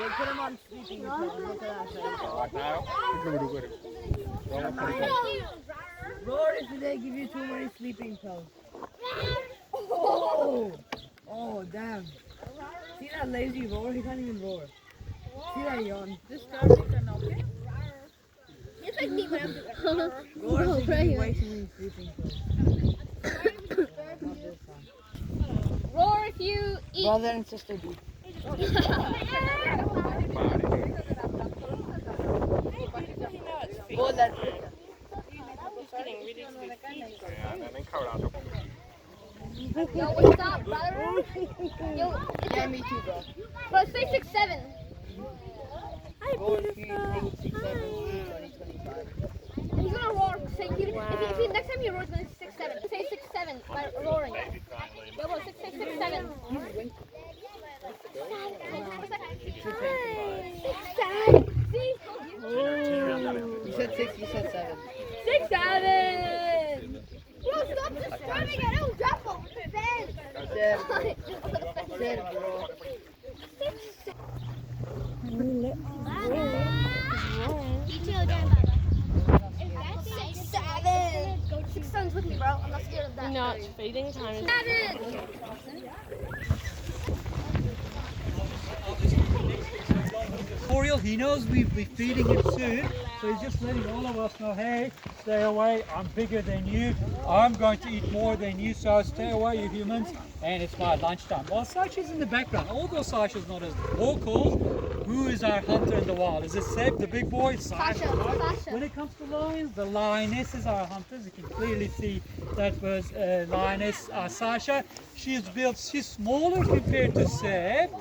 They put him on sleeping pill. Look at that. Roar if they give you too many sleeping pills. Oh, oh damn. See that lazy roar? He can't even roar. See that yawn? This dog is an okay? It's like me when I'm doing Roar if they give you way too many sleeping pills. Not this time. Roar if you eat. Brother and sister do. Oh, that's it. Yo, what's up, brother? Yo, Yeah, me too, bro. bro, say 6'7". Roar if you think 6, 7, 2025. He's gonna roar. Say, if he, next time he roars, then 6'7". Say 6'7" by roaring. Yo, bro, 6, 6, 6, 7. 6'7". See? You said 6, you said 7. 6'7". Bro, stop destroying it. It'll drop over the bed. 7, bro. 6'7" with me, bro. I'm not scared of that. No, it's feeding time. 7. Oriole, he knows we'll be feeding him soon, so he's just letting all of us know, hey, stay away, I'm bigger than you, I'm going to eat more than you, so stay away, you humans, and it's my lunchtime. Well, Sasha's in the background, although Sasha's not as vocal. Who is our hunter in the wild? Is it Seb, the big boy? Sasha. When it comes to lions, the lioness is our hunters. You can clearly see that was lioness Sasha. She's smaller compared to Seb,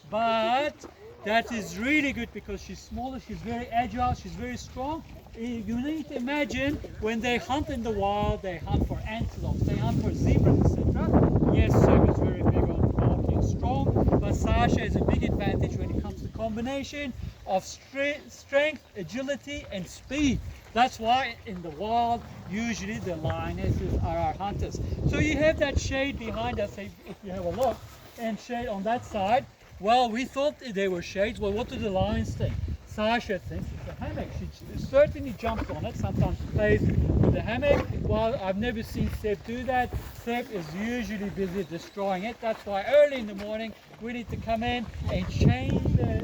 but that is really good because she's smaller, she's very agile, she's very strong. You need to imagine when they hunt in the wild, they hunt for antelopes, they hunt for zebras, etc. Yes, Seb is very big on bulky and strong, but Sasha has a big advantage when it comes to combination of strength, agility, and speed. That's why in the wild, usually the lionesses are our hunters. So you have that shade behind us, if you have a look, and shade on that side. Well, we thought they were shades. Well, what do the lions think? Sasha thinks it's a hammock. She certainly jumps on it, sometimes plays with the hammock. Well, I've never seen Seb do that. Seb is usually busy destroying it. That's why early in the morning we need to come in and change the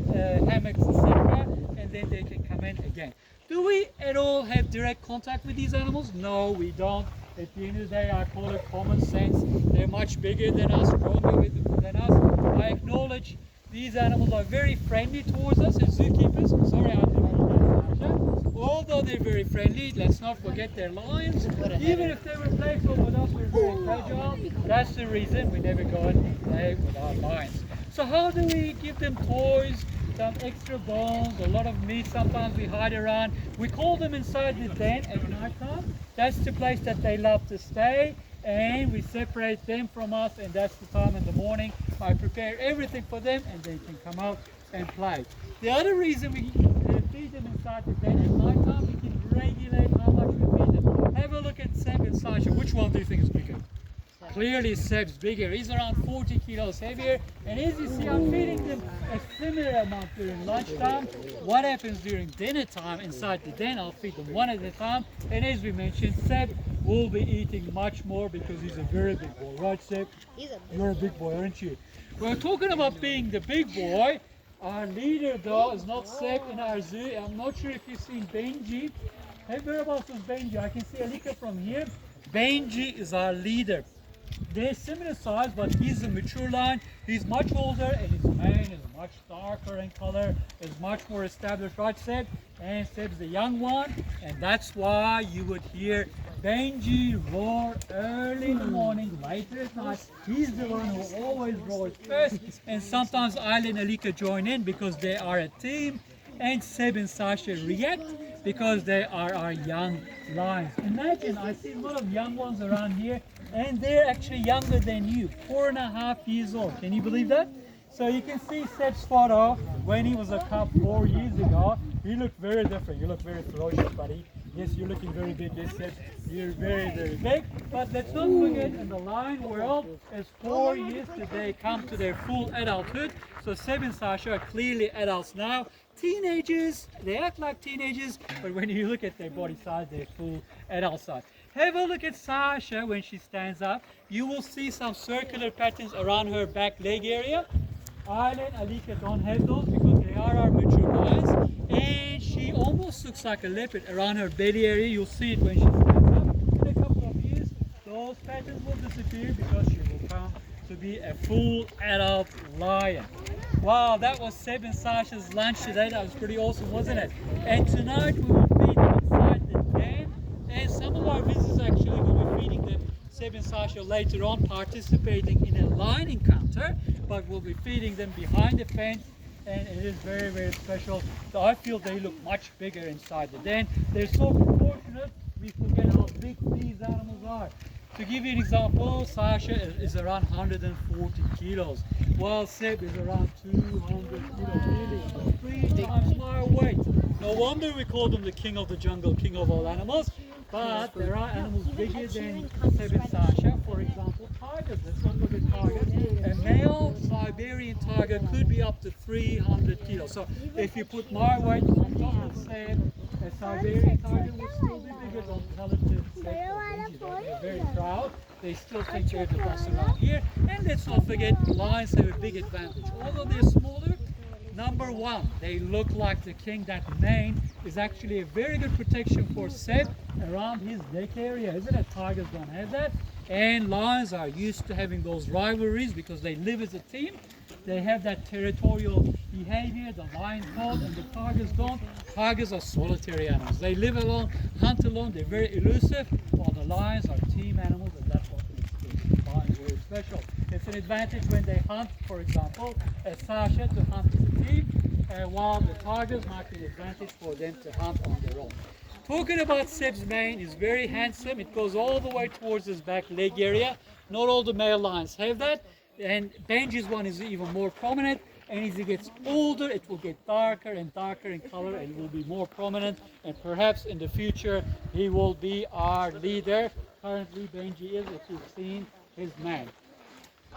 hammocks, etc., and then they can come in again. Do we at all have direct contact with these animals? No, we don't. At the end of the day, I call it common sense. They're much bigger than us, stronger than us. I acknowledge these animals are very friendly towards us as zookeepers. Sorry, I didn't want to. Although they're very friendly, let's not forget they're lions. Even if they were playful with us, we're very fragile. That's the reason we never go and play with our lions. So how do we give them toys, some extra bones, a lot of meat? Sometimes we hide around. We call them inside the den at night time. That's the place that they love to stay. And we separate them from us, and that's the time in the morning I prepare everything for them and they can come out and play. The other reason we feed them inside the den at night time, we can regulate how much we feed them. Have a look at Seb and Sasha. Which one do you think is bigger? Clearly Seb's bigger. He's around 40 kilos heavier, and as you see, I'm feeding them a similar amount during lunchtime. What happens during dinner time inside the den, I'll feed them one at a time, and as we mentioned, Seb will be eating much more because he's a very big boy, right Seb? You're a big boy, aren't you? We're talking about being the big boy. Our leader though is not Seb in our zoo. I'm not sure if you've seen Benji. Hey, whereabouts is Benji? I can see Alika from here. Benji is our leader. They're similar size, but he's a mature lion. He's much older, and his mane is much darker in color, is much more established, right Seb? And Seb's the young one, and that's why you would hear Benji roar early in the morning, later at night. He's the one who always roars first, and sometimes Isla and Alika join in because they are a team, and Seb and Sasha react because they are our young lions. Imagine, I see a lot of young ones around here, and they're actually younger than you, 4.5 years old. Can you believe that? So you can see Seb's photo when he was a cub 4 years ago. He looked very different. He looked very ferocious, but Yes, you're looking very big. Yes, Seb, you're very, very big. But let's not forget, in the lion world, it's 4 years that they come to their full adulthood. So Seb and Sasha are clearly adults now. Teenagers, they act like teenagers, but when you look at their body size, they're full adult size. Have a look at Sasha when she stands up. You will see some circular patterns around her back leg area. Island Alika don't have those because they are our mature lions. And she almost looks like a leopard around her belly area. You'll see it when she stands up. In a couple of years, those patterns will disappear because she will come to be a full adult lion. Wow, that was Seb and Sasha's lunch today. That was pretty awesome, wasn't it? And tonight we will feed them inside the den. And some of our visitors actually will be feeding them, Seb and Sasha, later on, participating in a lion encounter. But we'll be feeding them behind the fence. And it is very, very special. So I feel they look much bigger inside the den. They're so proportionate, we forget how big these animals are. To give you an example, Sasha is around 140 kilos, while Seb is around 200 kilos, really 3 times my weight. No wonder we call them the king of the jungle, king of all animals. But there are animals bigger than Seb and Sasha. For example, tigers. Let's not look at tigers. A male Siberian tiger could be up to 300 kilos. So if you put my weight on top of Seb, a Siberian tiger will still be bigger than talented Seb or Benji. They're very proud. They still think they're the boss around here. And let's not forget, lions have a big advantage. Although they're smaller, number one, they look like the king. That mane is actually a very good protection for Seb around his neck area, isn't it? Tigers don't have that. And lions are used to having those rivalries because they live as a team. They have that territorial behavior. The lions don't and the tigers don't. Tigers are solitary animals. They live alone, hunt alone. They're very elusive, while the lions are team animals, and that's what makes the lions very special. It's an advantage when they hunt, for example, as Sasha to hunt as a team, while the tigers might be an advantage for them to hunt on their own. Talking about Seb's mane, is very handsome. It goes all the way towards his back leg area. Not all the male lions have that. And Benji's one is even more prominent. And as he gets older, it will get darker and darker in color and will be more prominent. And perhaps in the future, he will be our leader. Currently, Benji is, if you've seen his mane.